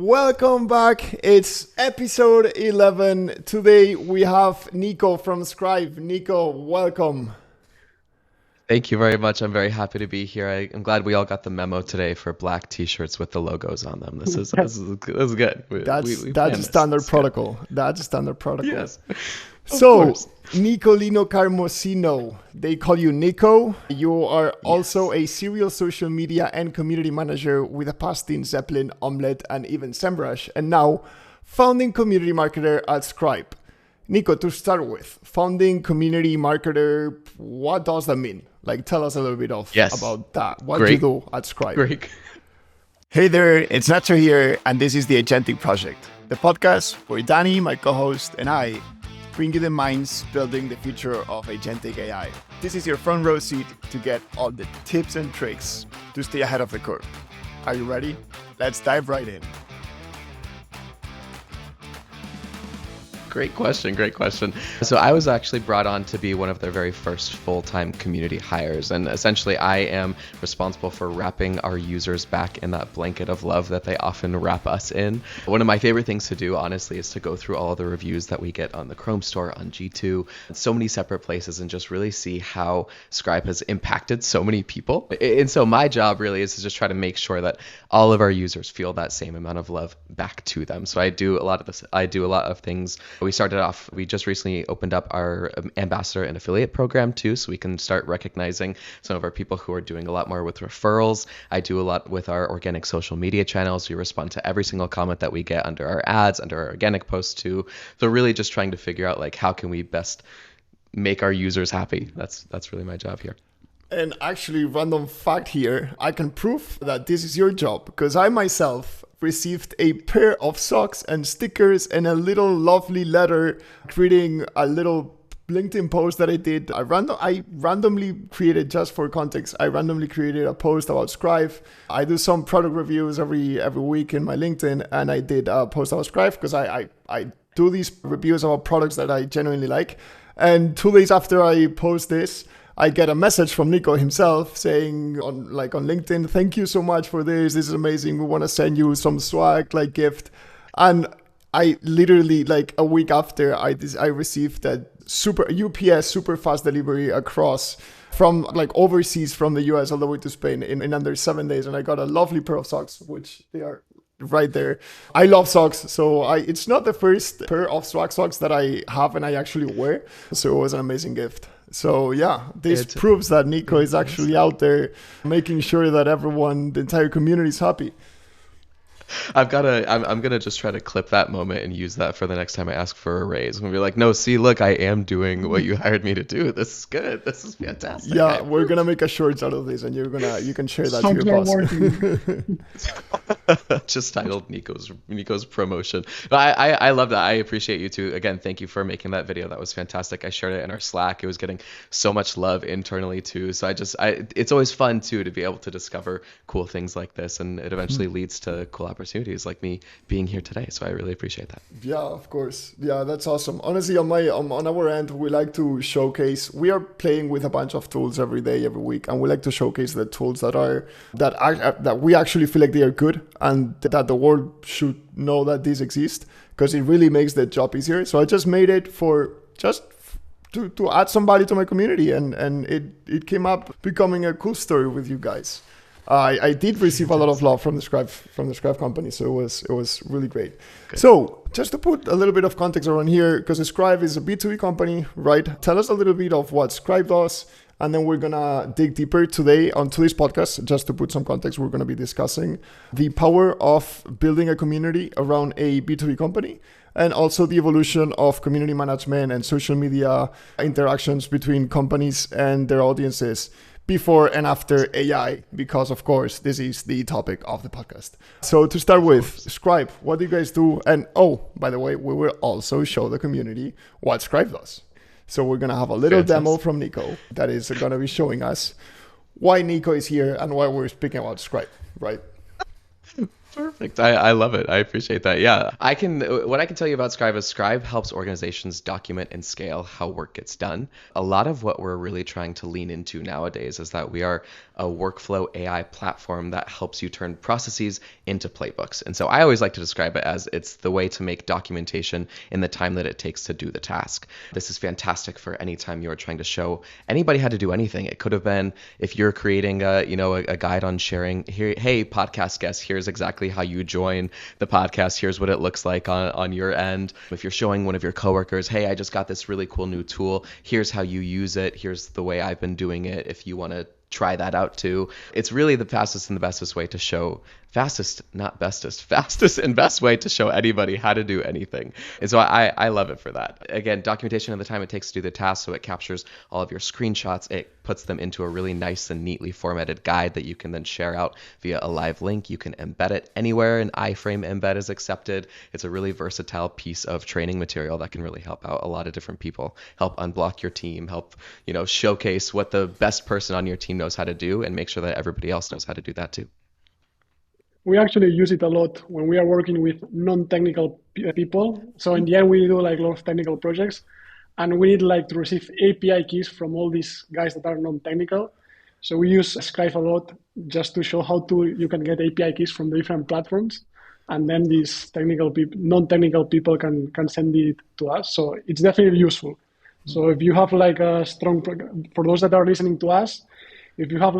Welcome back. It's episode 11. Today we have Nico from Scribe. Nico, welcome. Thank you very much. I'm very happy to be here. I'm glad we all got the memo today for black T-shirts with the logos on them. This is good. That's a standard protocol. That's a standard protocol. Yes. So, Nicolino Carmosino, they call you Nico. You are also a serial social media and community manager with a past in Zeppelin, Omelette, and even SEMrush, and now founding community marketer at Scribe. Nico, to start with, founding community marketer, what does that mean? Like, tell us a little bit about that. What do you do at Scribe? Great. Hey there, it's Nacho here, and this is the Agentic Project, the podcast where Danny, my co-host, and I bring you the minds building the future of agentic AI. This is your front row seat to get all the tips and tricks to stay ahead of the curve. Are you ready? Let's dive right in. Great question. So I was actually brought on to be one of their very first full-time community hires. And essentially I am responsible for wrapping our users back in that blanket of love that they often wrap us in. One of my favorite things to do, honestly, is to go through all of the reviews that we get on the Chrome store, on G2, so many separate places, and just really see how Scribe has impacted so many people. And so my job really is to just try to make sure that all of our users feel that same amount of love back to them. So I do a lot of things. We just recently opened up our ambassador and affiliate program too, so we can start recognizing some of our people who are doing a lot more with referrals. I do a lot with our organic social media channels. We respond to every single comment that we get under our ads, under our organic posts too. So really just trying to figure out like how can we best make our users happy. That's really my job here. And actually, random fact here, I can prove that this is your job because I myself received a pair of socks and stickers and a little lovely letter creating a little LinkedIn post that I did. I randomly created, just for context, I randomly created a post about Scribe. I do some product reviews every week in my LinkedIn, and I did a post about Scribe because I do these reviews about products that I genuinely like. And 2 days after I post this, I get a message from Nico himself saying on LinkedIn, thank you so much for this. This is amazing. We want to send you some swag, like gift. And I literally like a week after I received that UPS super fast delivery across from like overseas from the US all the way to Spain in under 7 days. And I got a lovely pair of socks, which they are right there. I love socks. So it's not the first pair of swag socks that I have and I actually wear. So it was an amazing gift. So yeah, this proves that Nico is actually out there making sure that everyone, the entire community is happy. I'm gonna just try to clip that moment and use that for the next time I ask for a raise. I'm gonna be like, no, see, look, I am doing what you hired me to do. This is good. This is fantastic. Yeah, we're gonna make a shorts out of this, and you can share that to your boss. Just titled Nico's promotion. But I love that. I appreciate you too. Again, thank you for making that video. That was fantastic. I shared it in our Slack. It was getting so much love internally too. So it's always fun too to be able to discover cool things like this, and it eventually leads to cool opportunities like me being here today. So I really appreciate that. Yeah, of course. Yeah, that's awesome. Honestly, on our end, we like to showcase. We are playing with a bunch of tools every day, every week, and we like to showcase the tools that we actually feel like they are good and that the world should know that these exist because it really makes the job easier. So I just made it to add some value to my community, and it came up becoming a cool story with you guys. I did receive a lot of love from the Scribe company, so it was really great. Good. So just to put a little bit of context around here, because Scribe is a B2B company, right? Tell us a little bit of what Scribe does, and then we're gonna dig deeper today on today's podcast. Just to put some context, we're gonna be discussing the power of building a community around a B2B company, and also the evolution of community management and social media interactions between companies and their audiences before and after AI, because of course, this is the topic of the podcast. So to start with, Scribe, what do you guys do? And by the way, we will also show the community what Scribe does. So we're gonna have a little demo from Nico that is gonna be showing us why Nico is here and why we're speaking about Scribe, right? Perfect. I love it. I appreciate that. Yeah. What I can tell you about Scribe is Scribe helps organizations document and scale how work gets done. A lot of what we're really trying to lean into nowadays is that we are a workflow AI platform that helps you turn processes into playbooks. And so I always like to describe it as it's the way to make documentation in the time that it takes to do the task. This is fantastic for any time you are trying to show anybody how to do anything. It could have been if you're creating a guide on sharing here, hey, podcast guests, here's exactly how you join the podcast. Here's what it looks like on your end. If you're showing one of your coworkers, hey, I just got this really cool new tool. Here's how you use it. Here's the way I've been doing it. If you want to try that out too. It's really the fastest and the bestest way to show fastest and best way to show anybody how to do anything. And so I love it for that. Again, documentation of the time it takes to do the task, so it captures all of your screenshots. It puts them into a really nice and neatly formatted guide that you can then share out via a live link. You can embed it anywhere. An iframe embed is accepted. It's a really versatile piece of training material that can really help out a lot of different people, help unblock your team, help, showcase what the best person on your team knows how to do, and make sure that everybody else knows how to do that too. We actually use it a lot when we are working with non-technical people. So in the end, we do like a lot of technical projects, and we need to receive API keys from all these guys that are non-technical. So we use Scribe a lot just to show how you can get API keys from the different platforms, and then these non-technical people can send it to us. So it's definitely useful. So if you have a strong, for those that are listening to us, if you have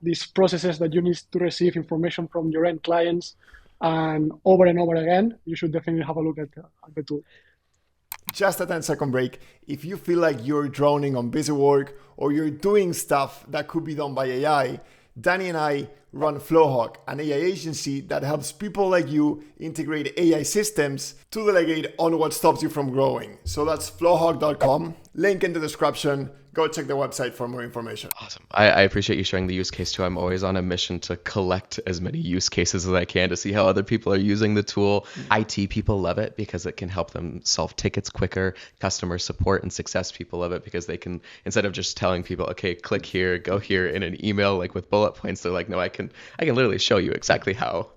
these processes that you need to receive information from your end clients and over again, you should definitely have a look at the tool. Just a 10-second break. If you feel like you're drowning on busy work or you're doing stuff that could be done by AI, Danny and I run Flowhawk, an AI agency that helps people like you integrate AI systems to delegate on what stops you from growing. So that's flowhawk.com. Link in the description. Go check the website for more information. Awesome. I appreciate you sharing the use case too. I'm always on a mission to collect as many use cases as I can to see how other people are using the tool. IT people love it because it can help them solve tickets quicker. Customer support and success people love it because they can, instead of just telling people, okay, click here, go here in an email with bullet points, they're like, no, I can literally show you exactly how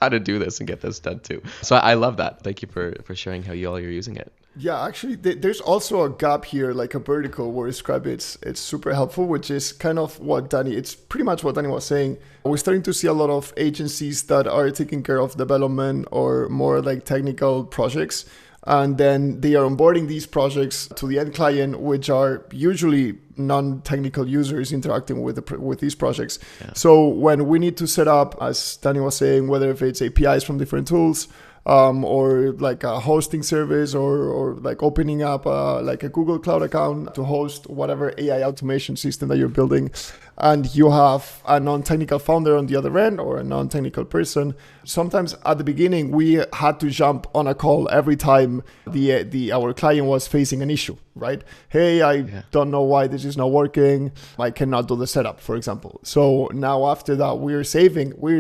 to do this and get this done too. So I love that. Thank you for sharing how you all are using it. Yeah, actually, there's also a gap here, like a vertical where Scribe it's super helpful, which is kind of it's pretty much what Danny was saying. We're starting to see a lot of agencies that are taking care of development or more like technical projects. And then they are onboarding these projects to the end client, which are usually non-technical users interacting with these projects. Yeah. So when we need to set up, as Danny was saying, whether if it's APIs from different tools, or like a hosting service or like opening up like a Google Cloud account to host whatever AI automation system that you're building, and you have a non-technical founder on the other end or a non-technical person. Sometimes at the beginning, we had to jump on a call every time our client was facing an issue, right? Hey, I don't know why this is not working. I cannot do the setup, for example. So now after that, we're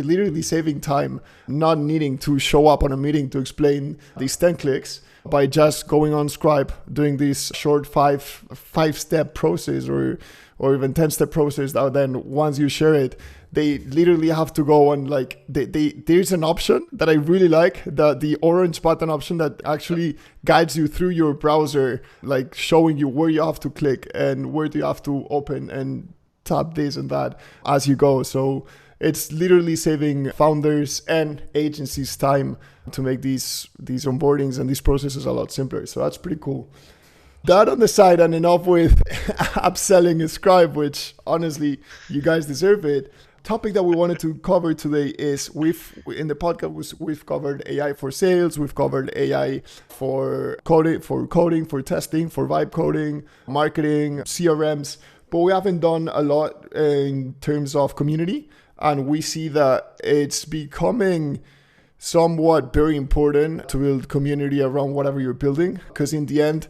literally saving time, not needing to show up on a meeting to explain these 10 clicks by just going on Scribe, doing this short five-step process or even 10-step process that then once you share it, they literally have to go and there's an option that I really like, the orange button option that actually guides you through your browser, like showing you where you have to click and where do you have to open and tap this and that as you go. So it's literally saving founders and agencies time to make these onboardings and these processes a lot simpler. So that's pretty cool. That on the side, and enough with upselling a Scribe, which honestly, you guys deserve it. Topic that we wanted to cover today is in the podcast we've covered AI for sales, we've covered AI for coding, for testing, for vibe coding, marketing, CRMs, but we haven't done a lot in terms of community, and we see that it's becoming somewhat very important to build community around whatever you're building, because in the end,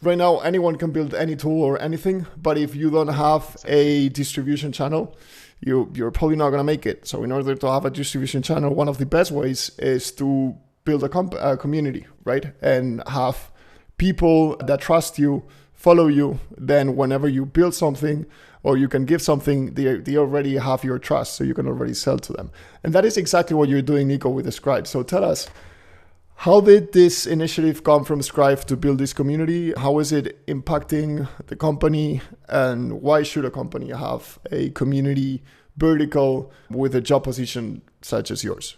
right now, anyone can build any tool or anything, but if you don't have a distribution channel, you're probably not going to make it. So in order to have a distribution channel, one of the best ways is to build a community, right? And have people that trust you follow you, then whenever you build something or you can give something, they already have your trust, so you can already sell to them. And that is exactly what you're doing, Nico, with the Scribe. So tell us, how did this initiative come from Scribe to build this community? How is it impacting the company? And why should a company have a community vertical with a job position such as yours?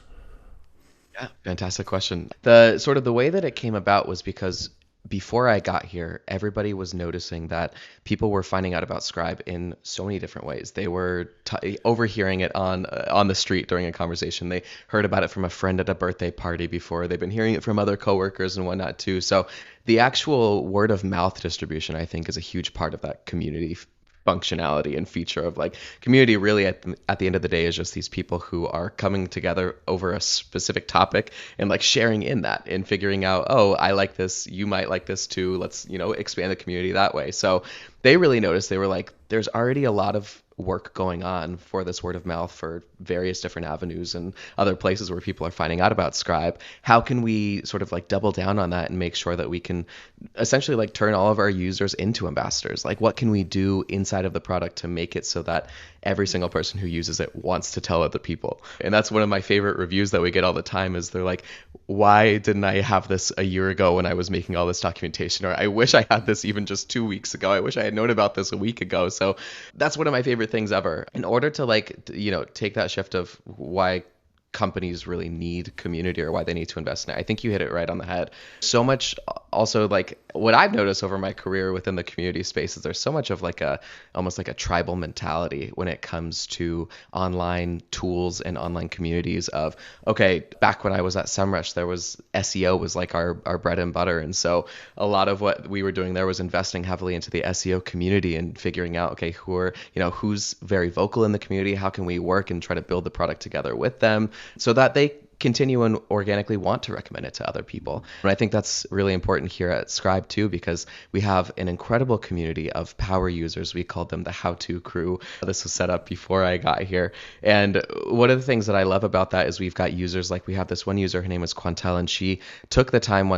Yeah, fantastic question. The way that it came about was because before I got here, everybody was noticing that people were finding out about Scribe in so many different ways. They were overhearing it on the street during a conversation. They heard about it from a friend at a birthday party before. They've been hearing it from other coworkers and whatnot too. So the actual word of mouth distribution, I think, is a huge part of that community functionality and feature of like community. Really at the end of the day is just these people who are coming together over a specific topic and like sharing in that and figuring out, oh, I like this, you might like this too, let's expand the community that way. So they really noticed. They were like, there's already a lot of work going on for this word of mouth for various different avenues and other places where people are finding out about Scribe. How can we sort of like double down on that and make sure that we can essentially like turn all of our users into ambassadors? Like, what can we do inside of the product to make it so that every single person who uses it wants to tell other people? And that's one of my favorite reviews that we get all the time is they're like, why didn't I have this a year ago when I was making all this documentation? Or I wish I had this even just 2 weeks ago. I wish I had known about this a week ago. So that's one of my favorite things ever. In order to take that shift of why companies really need community or why they need to invest in it, I think you hit it right on the head. So much also, like what I've noticed over my career within the community space is there's so much of almost like a tribal mentality when it comes to online tools and online communities of, okay, back when I was at SEMrush, there was SEO was like our bread and butter. And so a lot of what we were doing there was investing heavily into the SEO community and figuring out, okay, who's very vocal in the community, how can we work and try to build the product together with them so that they continue and organically want to recommend it to other people. And I think that's really important here at Scribe too, because we have an incredible community of power users. We called them the how-to crew. This was set up before I got here. And one of the things that I love about that is we've got users, like we have this one user, her name is Quantel, and she took the time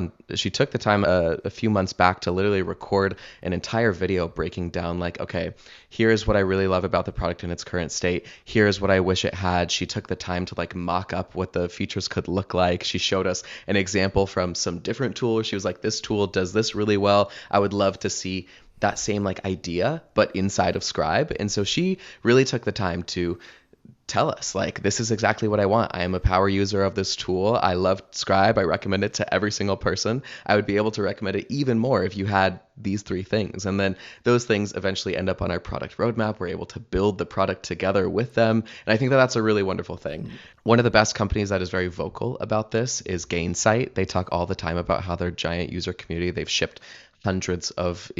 a few months back to literally record an entire video breaking down like, okay, here's what I really love about the product in its current state. Here's what I wish it had. She took the time to like mock up what the features could look like. She showed us an example from some different tool. She was like, this tool does this really well. I would love to see that same like idea, but inside of Scribe. And so she really took the time to tell us, like, this is exactly what I want. I am a power user of this tool. I love Scribe. I recommend it to every single person. I would be able to recommend it even more if you had these 3 things. And then those things eventually end up on our product roadmap. We're able to build the product together with them. And I think that that's a really wonderful thing. One of the best companies that is very vocal about this is Gainsight. They talk all the time about how their giant user community, they've shipped hundreds of,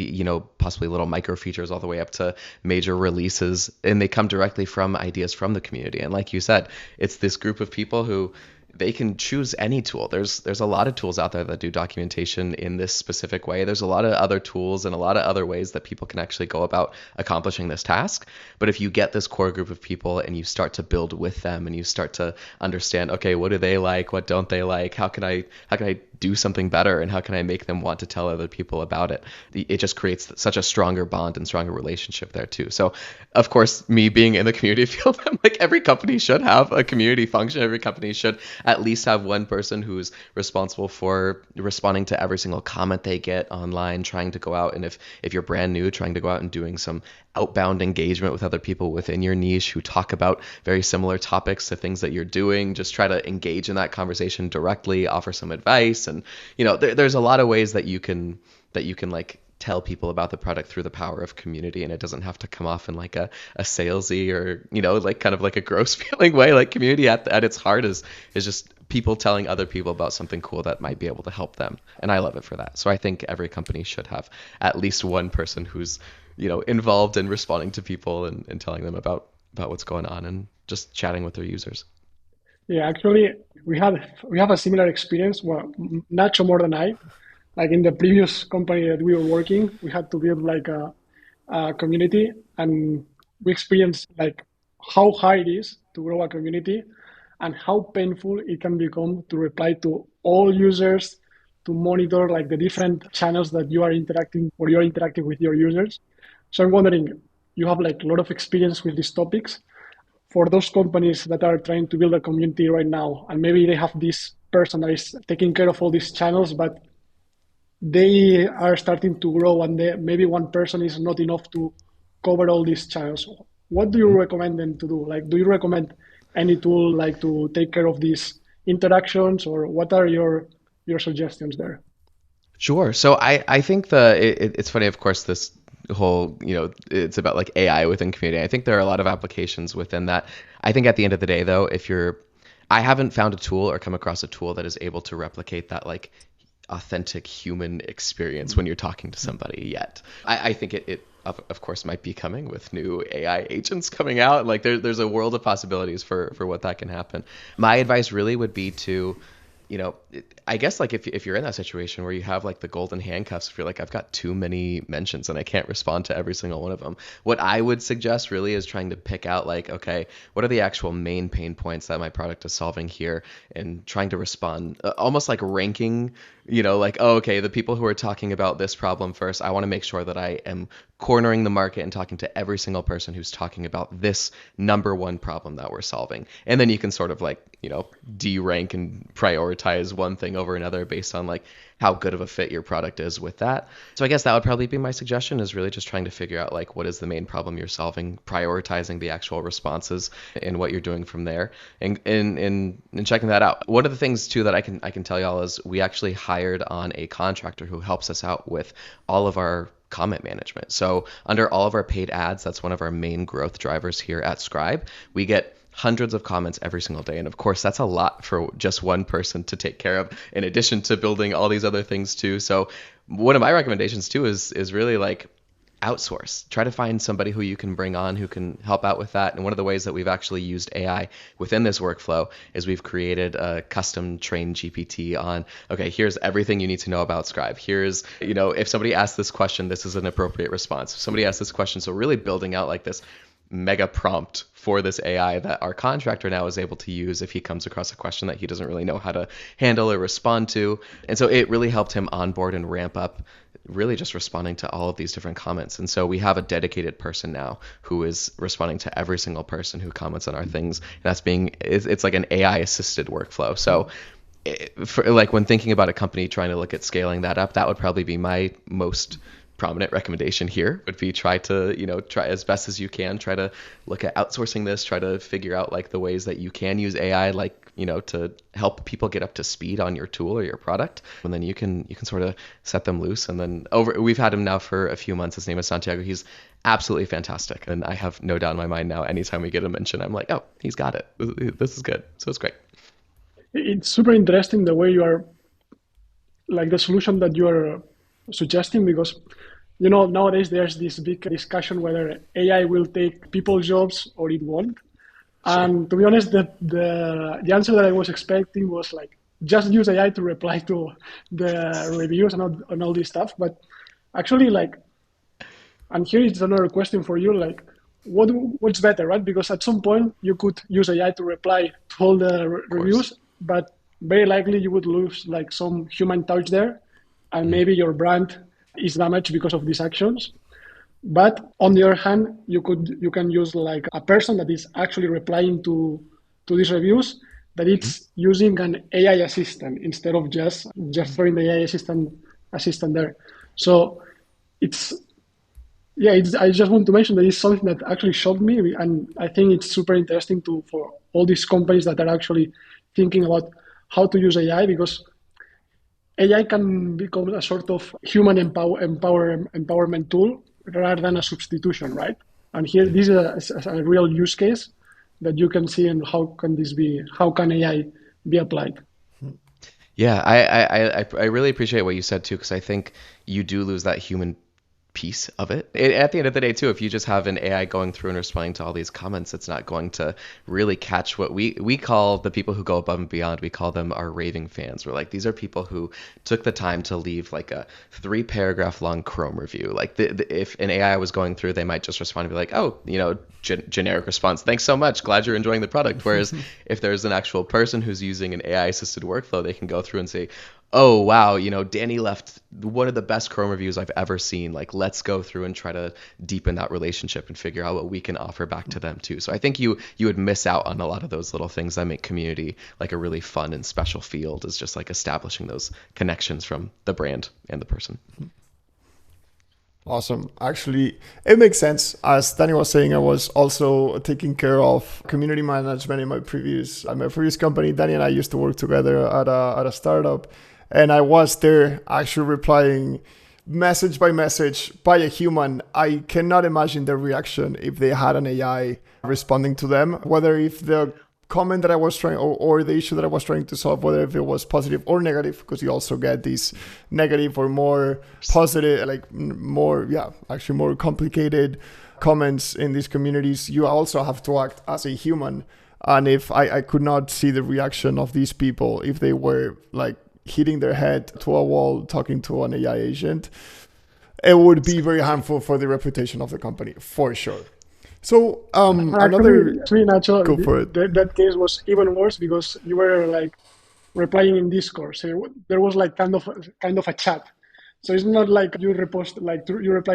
possibly little micro features all the way up to major releases, and they come directly from ideas from the community. And like you said, it's this group of people who they can choose any tool. There's a lot of tools out there that do documentation in this specific way. There's a lot of other tools and a lot of other ways that people can actually go about accomplishing this task. But if you get this core group of people and you start to build with them and you start to understand, okay, what do they like? What don't they like? How can I do something better, and how can I make them want to tell other people about it? It just creates such a stronger bond and stronger relationship there too. So of course, me being in the community field, I'm like, every company should have a community function. Every company should at least have one person who's responsible for responding to every single comment they get online, trying to go out, and if you're brand new, trying to go out and doing some outbound engagement with other people within your niche who talk about very similar topics to things that you're doing. Just try to engage in that conversation directly, offer some advice. And there's a lot of ways that you can like tell people about the product through the power of community, and it doesn't have to come off in like a salesy or like kind of like a gross feeling way. Like community at its heart is just people telling other people about something cool that might be able to help them, and I love it for that. So I think every company should have at least one person who's involved in responding to people and telling them about what's going on and just chatting with their users. Yeah, actually, we have a similar experience. Well, Nacho more than I. Like in the previous company that we were working, we had to build like a community, and we experienced like how hard it is to grow a community and how painful it can become to reply to all users to monitor like the different channels that you are interacting or you're interacting with your users. So I'm wondering, you have like a lot of experience with these topics. For those companies that are trying to build a community right now, and maybe they have this person that is taking care of all these channels, but they are starting to grow and maybe one person is not enough to cover all these channels. What do you recommend them to do? Like, do you recommend any tool like to take care of these interactions, or what are your suggestions there? Sure. So I think it's funny, of course, this whole, it's about like AI within community. I think there are a lot of applications within that. I think at the end of the day, though, I haven't found a tool or come across a tool that is able to replicate that like authentic human experience when you're talking to somebody yet. I think it of course might be coming with new AI agents coming out. Like there's a world of possibilities for what that can happen. My advice really would be to, I guess like if you're in that situation where you have like the golden handcuffs, if you're like, I've got too many mentions and I can't respond to every single one of them, what I would suggest really is trying to pick out like, okay, what are the actual main pain points that my product is solving here, and trying to respond, almost like ranking, like, oh, okay, the people who are talking about this problem first, I want to make sure that I am cornering the market and talking to every single person who's talking about this number one problem that we're solving. And then you can sort of like, de-rank and prioritize one thing over another based on like how good of a fit your product is with that. So I guess that would probably be my suggestion, is really just trying to figure out like what is the main problem you're solving, prioritizing the actual responses and what you're doing from there, and checking that out. One of the things too that I can tell y'all is we actually hired on a contractor who helps us out with all of our comment management. So under all of our paid ads, that's one of our main growth drivers here at Scribe. We get hundreds of comments every single day. And of course, that's a lot for just one person to take care of, in addition to building all these other things too. So one of my recommendations too is really like outsource. Try to find somebody who you can bring on who can help out with that. And one of the ways that we've actually used AI within this workflow is we've created a custom trained GPT on, okay, here's everything you need to know about Scribe. Here's, if somebody asks this question, this is an appropriate response. If somebody asks this question, so really building out like this mega prompt for this AI that our contractor now is able to use if he comes across a question that he doesn't really know how to handle or respond to. And so it really helped him onboard and ramp up really just responding to all of these different comments. And so we have a dedicated person now who is responding to every single person who comments on our things. And that's it's like an AI assisted workflow. So for like when thinking about a company trying to look at scaling that up, that would probably be my most prominent recommendation here, would be try as best as you can, try to look at outsourcing this, try to figure out like the ways that you can use AI, like, to help people get up to speed on your tool or your product. And then you can sort of set them loose. And then we've had him now for a few months. His name is Santiago. He's absolutely fantastic. And I have no doubt in my mind now, anytime we get a mention, I'm like, oh, he's got it. This is good. So it's great. It's super interesting the way you are, like the solution that you are suggesting, because nowadays there's this big discussion whether AI will take people's jobs or it won't. Sure. And to be honest, the answer that I was expecting was like, just use AI to reply to the reviews and all this stuff. But actually, like, and here is another question for you, like, what's better, right? Because at some point you could use AI to reply to all the reviews, but very likely you would lose like some human touch there, and maybe your brand is damaged because of these actions. But on the other hand, you can use like a person that is actually replying to these reviews, that it's using an AI assistant instead of just throwing the AI assistant there. So I just want to mention that it's something that actually shocked me, and I think it's super interesting for all these companies that are actually thinking about how to use AI, because AI can become a sort of human empowerment tool rather than a substitution, right? And here, this is a real use case that you can see, and how can AI be applied? Yeah, I really appreciate what you said too, because I think you do lose that human piece of it. At the end of the day too, if you just have an AI going through and responding to all these comments, it's not going to really catch what we call the people who go above and beyond. We call them our raving fans. We're like, these are people who took the time to leave like a 3-paragraph long Chrome review. Like if an AI was going through, they might just respond and be like, oh, generic response, thanks so much, glad you're enjoying the product. Whereas if there's an actual person who's using an AI assisted workflow, they can go through and say, oh wow, Danny left one of the best Chrome reviews I've ever seen. Like, let's go through and try to deepen that relationship and figure out what we can offer back to them too. So I think you would miss out on a lot of those little things that make community like a really fun and special field, is just like establishing those connections from the brand and the person. Awesome. Actually, it makes sense. As Danny was saying, I was also taking care of community management in my previous company. Danny and I used to work together at a startup, and I was there actually replying message by message by a human. I cannot imagine their reaction if they had an AI responding to them, whether if the comment that I was trying or the issue that I was trying to solve, whether if it was positive or negative, because you also get these negative or more positive, like more complicated comments in these communities. You also have to act as a human. And if I could not see the reaction of these people, if they were like hitting their head to a wall talking to an AI agent, it would be very harmful for the reputation of the company, for sure. So actually, Nacho, go for it. That case was even worse because you were like replying in Discord. So there was like kind of a chat. So it's not like you reply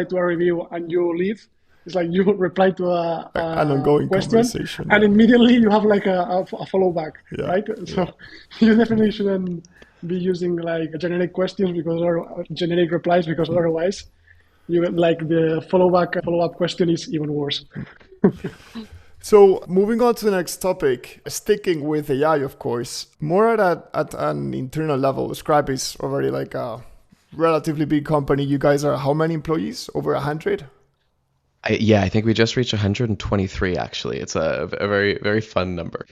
to a review and you leave. It's like you reply to an ongoing question, conversation, and immediately you have like a follow back, right? So you definitely shouldn't be using like generic questions or generic replies, because otherwise you like the follow up question is even worse. So moving on to the next topic, sticking with AI, of course, more at an internal level. Scribe is already like a relatively big company. You guys are how many employees? Over 100? I think we just reached 123 actually. It's a very, very fun number.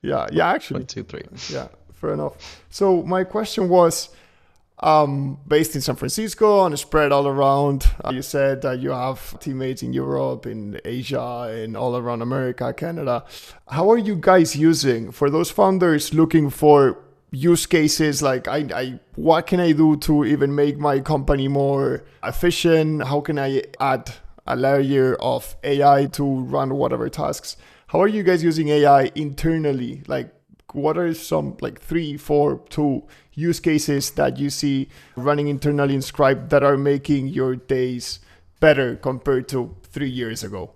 Yeah, actually. 1, 2, 3. Yeah, fair enough. So my question was, based in San Francisco and spread all around. You said that you have teammates in Europe, in Asia, and all around America, Canada. How are you guys using, for those founders looking for use cases like what can I do to even make my company more efficient? How can I add a layer of AI to run whatever tasks? How are you guys using AI internally? Like, what are some like 3, 4, 2 use cases that you see running internally in Scribe that are making your days better compared to 3 years ago?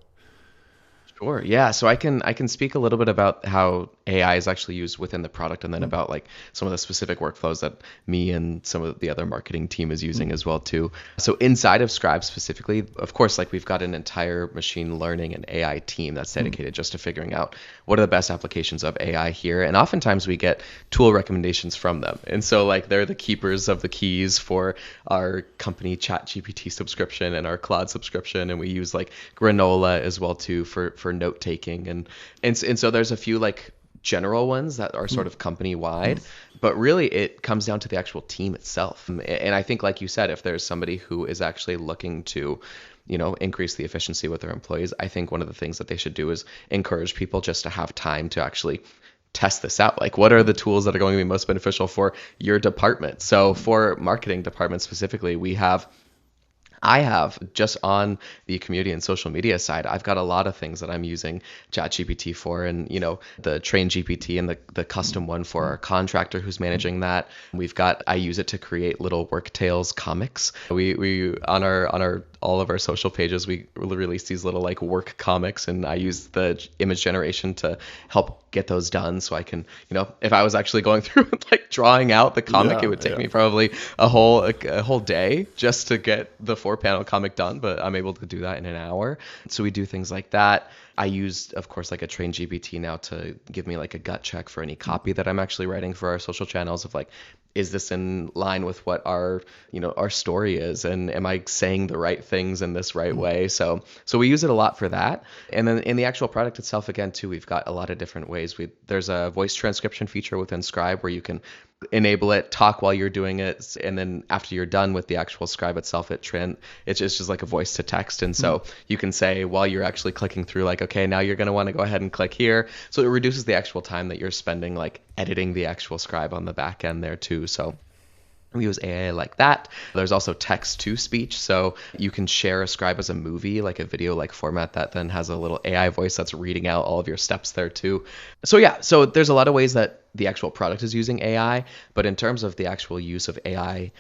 Sure. Yeah. So I can speak a little bit about how AI is actually used within the product, and then about like some of the specific workflows that me and some of the other marketing team is using as well too. So inside of Scribe specifically, of course, like we've got an entire machine learning and AI team that's dedicated just to figuring out what are the best applications of AI here. And oftentimes we get tool recommendations from them. And so like they're the keepers of the keys for our company ChatGPT subscription and our Claude subscription. And we use like Granola as well too for note taking. And so there's a few like general ones that are sort of company wide, but really it comes down to the actual team itself. And I think, like you said, if there's somebody who is actually looking to increase the efficiency with their employees, I think one of the things that they should do is encourage people just to have time to actually test this out. Like, what are the tools that are going to be most beneficial for your department? So for marketing department specifically, I have just on the community and social media side, I've got a lot of things that I'm using ChatGPT for, and the train GPT and the custom one for our contractor who's managing that. I use it to create little work tales comics. We on our all of our social pages, we release these little like work comics, and I use the image generation to help get those done. So I can, if I was actually going through and like drawing out the comic, it would take me probably a whole day just to get the 4-panel comic done, but I'm able to do that in an hour. So we do things like that. I used, of course, like a trained GPT now to give me like a gut check for any copy that I'm actually writing for our social channels of like, is this in line with what our story is? And am I saying the right things in this right way? So we use it a lot for that. And then in the actual product itself, again, too, we've got a lot of different ways. There's a voice transcription feature within Scribe where you can enable it, talk while you're doing it, and then after you're done with the actual Scribe itself, it's just like a voice to text. And so you can say while you're actually clicking through, like, okay, now you're going to want to go ahead and click here. So it reduces the actual time that you're spending like editing the actual Scribe on the back end there too. So We use AI like that. There's also text to speech. So you can share a Scribe as a movie, like a video like format that then has a little AI voice that's reading out all of your steps there too. So yeah, so there's a lot of ways that the actual product is using AI, but in terms of the actual use of AI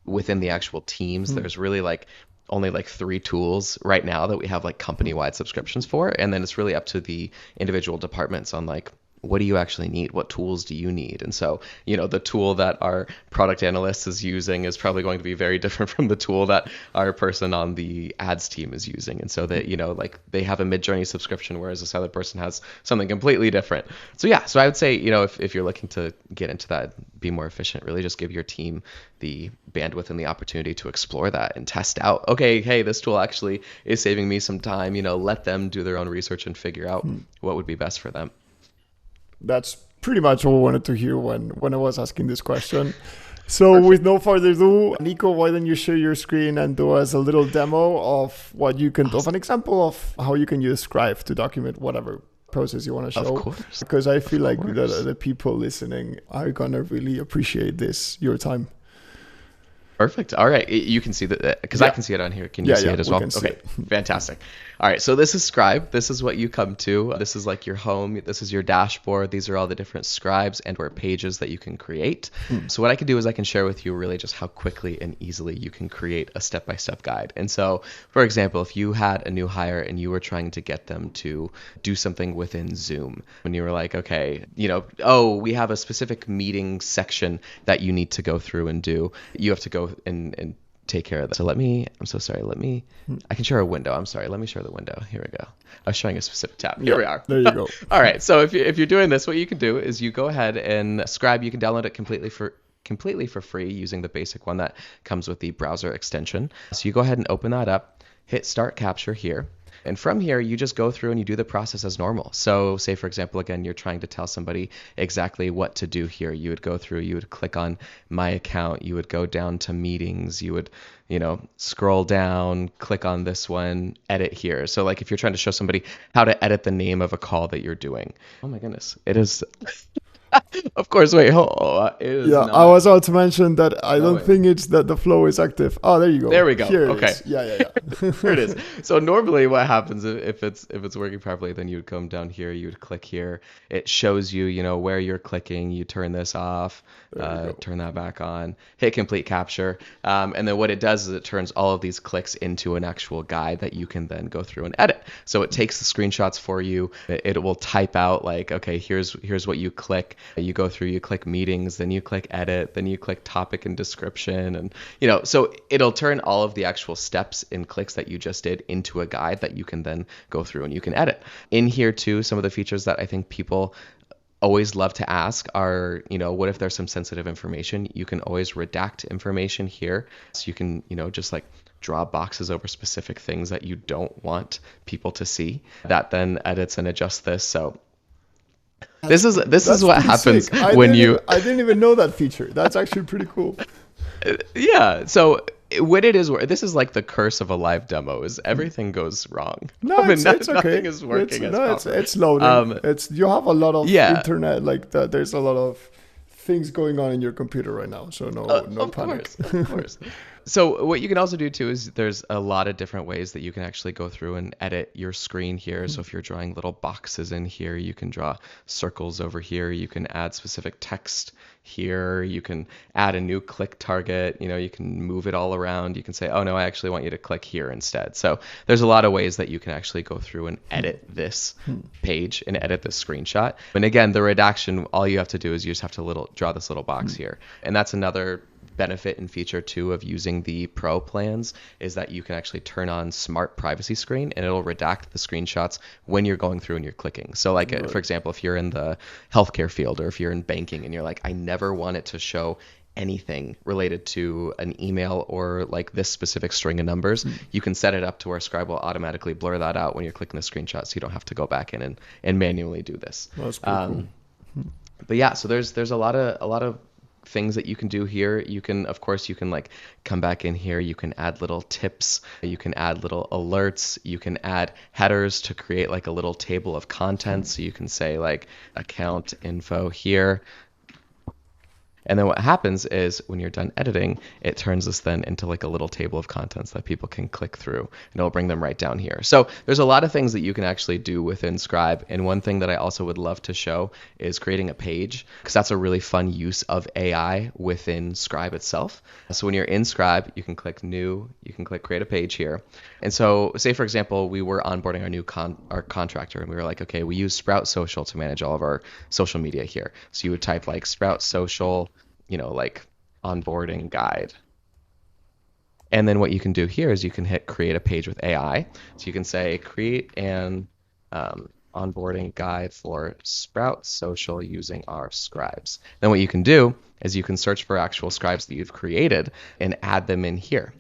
within the actual teams, there's really like only like 3 tools right now that we have like company-wide subscriptions for. And then it's really up to the individual departments on like, what do you actually need? What tools do you need? And so, the tool that our product analyst is using is probably going to be very different from the tool that our person on the ads team is using. And so that, like they have a Midjourney subscription, whereas this other person has something completely different. So yeah, so I would say, if you're looking to get into that, be more efficient, really just give your team the bandwidth and the opportunity to explore that and test out, okay, hey, this tool actually is saving me some time, let them do their own research and figure out what would be best for them. That's pretty much all I wanted to hear when I was asking this question. So Perfect. With no further ado, Nico, why don't you share your screen and do us a little demo of what you can, of an example of how you can use Scribe to document whatever process you want to show. Of course. Because I feel like the people listening are going to really appreciate your time. Perfect. All right. You can see that because I can see it on here. Can you see it as well? Okay. Fantastic. All right. So this is Scribe. This is what you come to. This is like your home. This is your dashboard. These are all the different scribes and or pages that you can create. So what I can do is I can share with you really just how quickly and easily you can create a step-by-step guide. And so, for example, if you had a new hire and you were trying to get them to do something within Zoom, when you were like, okay, we have a specific meeting section that you need to go through and do, you have to go and take care of that. So I can share a window. I'm sorry. Let me share the window. Here we go. I was showing a specific tab. Here we are. There you go. All right. So if you're doing this, what you can do is you go ahead and Scribe. You can download it completely for free using the basic one that comes with the browser extension. So you go ahead and open that up, hit Start Capture here. And from here, you just go through and you do the process as normal. So say, for example, again, you're trying to tell somebody exactly what to do here. You would go through, you would click on My Account, you would go down to Meetings, you would, scroll down, click on this one, edit here. So like if you're trying to show somebody how to edit the name of a call that you're doing. Oh my goodness, it is... Of course, wait, it is not. I was about to mention that I don't think it's that the flow is active. Oh, there you go. There we go. Here okay. Yeah. Here it is. So normally what happens if it's working properly, then you would come down here, you would click here. It shows you, where you're clicking. You turn this off, turn that back on, hit complete capture. And then what it does is it turns all of these clicks into an actual guide that you can then go through and edit. So it takes the screenshots for you. It will type out like, okay, here's what you click. You go through, you click Meetings, then you click Edit, then you click Topic and Description. And, so it'll turn all of the actual steps and clicks that you just did into a guide that you can then go through and you can edit. In here too, some of the features that I think people always love to ask are, what if there's some sensitive information? You can always redact information here. So you can, just like draw boxes over specific things that you don't want people to see. That then edits and adjusts this. So this is what happens when I didn't even know that feature. That's actually pretty cool. Yeah. So when it is, this is like the curse of a live demo is everything goes wrong. No, it's okay. Nothing is working it's loading. You have a lot of internet, like that. There's a lot of things going on in your computer right now. So no panic. Of course. So what you can also do too is there's a lot of different ways that you can actually go through and edit your screen here. So if you're drawing little boxes in here, you can draw circles over here. You can add specific text here. You can add a new click target. You can move it all around. You can say, oh no, I actually want you to click here instead. So there's a lot of ways that you can actually go through and edit this page and edit this screenshot. And again, the redaction, all you have to do is you just have to draw this little box here. And that's another benefit and feature too of using the pro plans is that you can actually turn on smart privacy screen and it'll redact the screenshots when you're going through and you're clicking. So like for example, if you're in the healthcare field or if you're in banking and you're like, I never want it to show anything related to an email or like this specific string of numbers, you can set it up to where Scribe will automatically blur that out when you're clicking the screenshot, so you don't have to go back in and manually do this. That's pretty cool. But yeah, so there's a lot of things that you can do here. You can like come back in here, you can add little tips, you can add little alerts, you can add headers to create like a little table of contents. So you can say like account info here, And then what happens is when you're done editing, it turns this then into like a little table of contents that people can click through, and it'll bring them right down here. So there's a lot of things that you can actually do within Scribe. And one thing that I also would love to show is creating a page, because that's a really fun use of AI within Scribe itself. So when you're in Scribe, you can click new, you can click create a page here. And so say, for example, we were onboarding our new our contractor, and we were like, okay, we use Sprout Social to manage all of our social media here. So you would type like Sprout Social, like onboarding guide. And then what you can do here is you can hit create a page with AI. So you can say create an onboarding guide for Sprout Social using our scribes. Then what you can do is you can search for actual scribes that you've created and add them in here.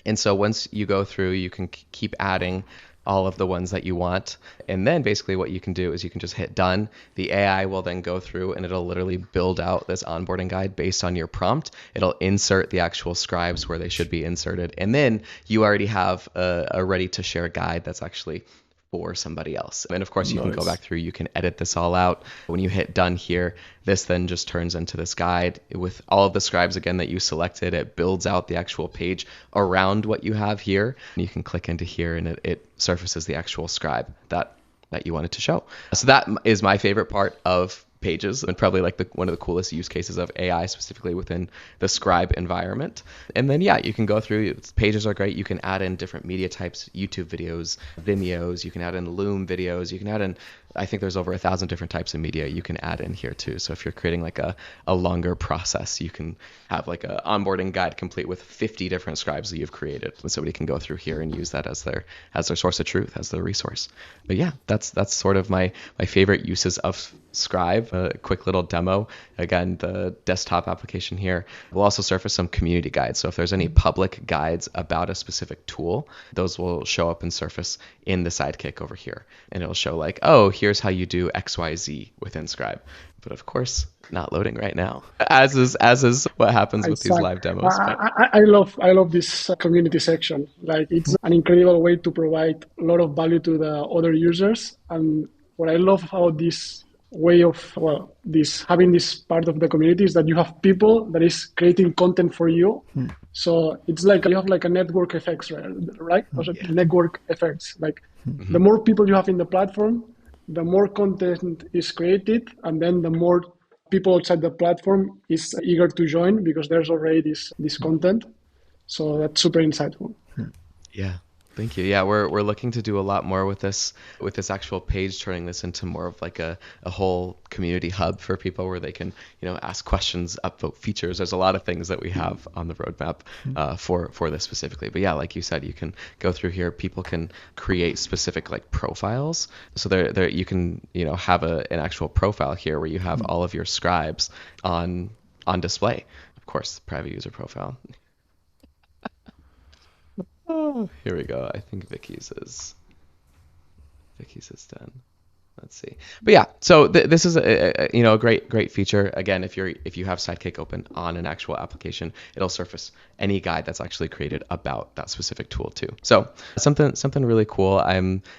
And so once you go through, you can keep adding all of the ones that you want. And then basically what you can do is you can just hit done. The AI will then go through and it'll literally build out this onboarding guide based on your prompt. It'll insert the actual scribes where they should be inserted. And then you already have a ready to share guide that's actually for somebody else. And of course, you can go back through, you can edit this all out. When you hit done here, this then just turns into this guide with all of the scribes again that you selected. It builds out the actual page around what you have here. And you can click into here and it surfaces the actual scribe that you wanted to show. So that is my favorite part of Pages, and probably like one of the coolest use cases of AI specifically within the Scribe environment. And then you can go through. Pages are great. You can add in different media types, YouTube videos, Vimeos. You can add in Loom videos. You can add in, I think there's over 1,000 different types of media you can add in here too. So if you're creating like a longer process, you can have like a onboarding guide complete with 50 different scribes that you've created, and somebody can go through here and use that as their source of truth, as their resource. But yeah, that's sort of my favorite uses of Scribe. A quick little demo. Again, the desktop application here will also surface some community guides. So if there's any public guides about a specific tool, those will show up and surface in the sidekick over here. And it'll show like, oh, here's how you do XYZ within Scribe. But of course, not loading right now, as is what happens with these live demos. I love this community section. Like, it's an incredible way to provide a lot of value to the other users. And what I love about this way of having this part of the community is that you have people that is creating content for you. So it's like you have like a network effects, right? Network effects. Like the more people you have in the platform, the more content is created, and then the more people outside the platform is eager to join because there's already this content. So that's super insightful. Yeah. Thank you. Yeah, we're looking to do a lot more with this actual page, turning this into more of like a whole community hub for people where they can, ask questions, upvote features. There's a lot of things that we have on the roadmap for this specifically. But yeah, like you said, you can go through here. People can create specific like profiles. So there you can have an actual profile here where you have all of your scribes on display. Of course, private user profile. Oh, here we go. I think Vicky's is done. Let's see. But yeah, so this is a great feature. Again, if you have Sidekick open on an actual application, it'll surface any guide that's actually created about that specific tool too. So something really cool.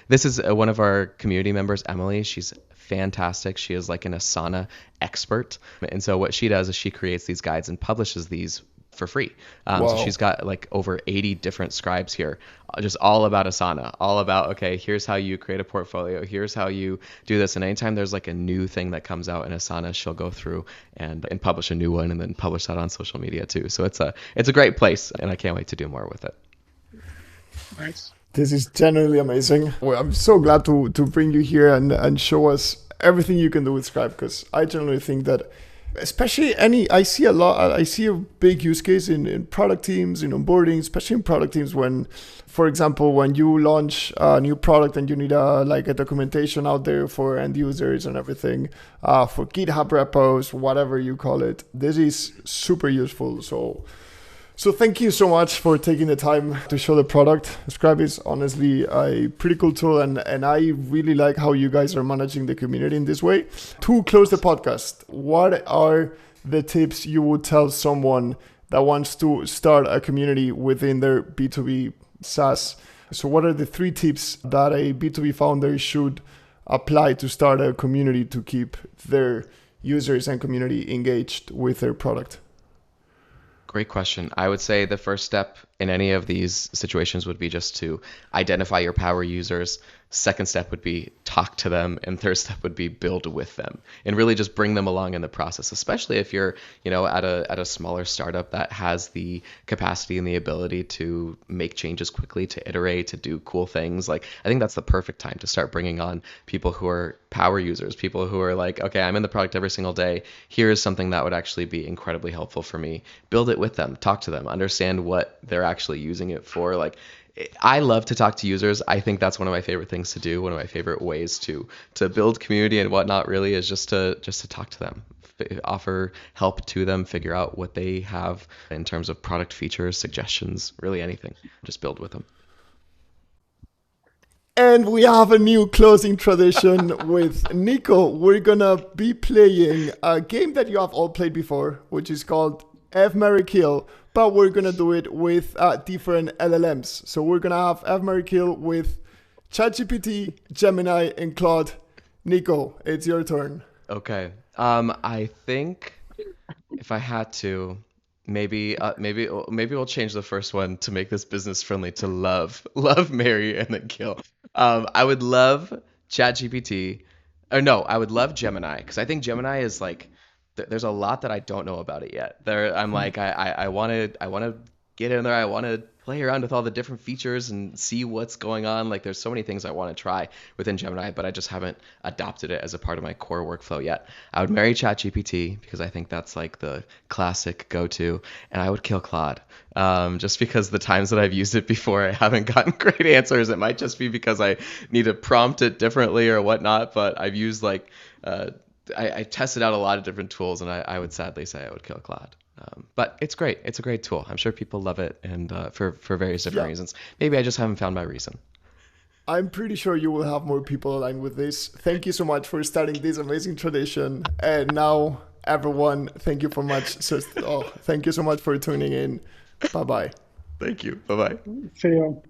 This is one of our community members, Emily. She's fantastic. She is like an Asana expert, and so what she does is she creates these guides and publishes these for free. So she's got like over 80 different scribes here, just all about Asana, all about, okay, here's how you create a portfolio, here's how you do this. And anytime there's like a new thing that comes out in Asana, she'll go through and publish a new one and then publish that on social media too. So it's a great place, and I can't wait to do more with it. Nice. This is genuinely amazing. Well, I'm so glad to bring you here and show us everything you can do with Scribe, because I generally think that especially I see a big use case in product teams, in onboarding, especially in product teams when, for example, when you launch a new product and you need a documentation out there for end users and everything, for GitHub repos, whatever you call it. This is super useful. So thank you so much for taking the time to show the product. Scribe is honestly a pretty cool tool, and I really like how you guys are managing the community in this way. To close the podcast, what are the tips you would tell someone that wants to start a community within their B2B SaaS? So what are the 3 tips that a B2B founder should apply to start a community to keep their users and community engaged with their product? Great question. I would say the first step in any of these situations would be just to identify your power users. Second step would be talk to them, and third step would be build with them, and really just bring them along in the process. Especially if you're, at a smaller startup that has the capacity and the ability to make changes quickly, to iterate, to do cool things. Like, I think that's the perfect time to start bringing on people who are power users, people who are like, okay, I'm in the product every single day. Here is something that would actually be incredibly helpful for me. Build it with them, talk to them, understand what they're actually using it for. Like, I love to talk to users. I think that's one of my favorite things to do. One of my favorite ways to build community and whatnot really is just to talk to them, offer help to them, figure out what they have in terms of product features, suggestions, really anything. Just build with them. And we have a new closing tradition with Nico. We're gonna be playing a game that you have all played before, which is called F, Marry, Kill, but we're gonna do it with different LLMs. So we're gonna have F, Marry, Kill with ChatGPT, Gemini, and Claude. Nico, it's your turn. Okay. I think if I had to, maybe we'll change the first one to make this business friendly to love, marry, and then kill. I would love ChatGPT, or no, I would love Gemini, because I think Gemini is like, there's a lot that I don't know about it yet. I'm like, I want to get in there. I want to play around with all the different features and see what's going on. Like, there's so many things I want to try within Gemini, but I just haven't adopted it as a part of my core workflow yet. I would marry ChatGPT because I think that's like the classic go-to, and I would kill Claude. Just because the times that I've used it before, I haven't gotten great answers. It might just be because I need to prompt it differently or whatnot, but I've used I tested out a lot of different tools, and I would sadly say I would kill Claude. But it's great. It's a great tool. I'm sure people love it, and for various different reasons. Maybe I just haven't found my reason. I'm pretty sure you will have more people aligned with this. Thank you so much for starting this amazing tradition. And now, everyone, thank you so much for tuning in. Bye-bye. Thank you. Bye-bye. See you.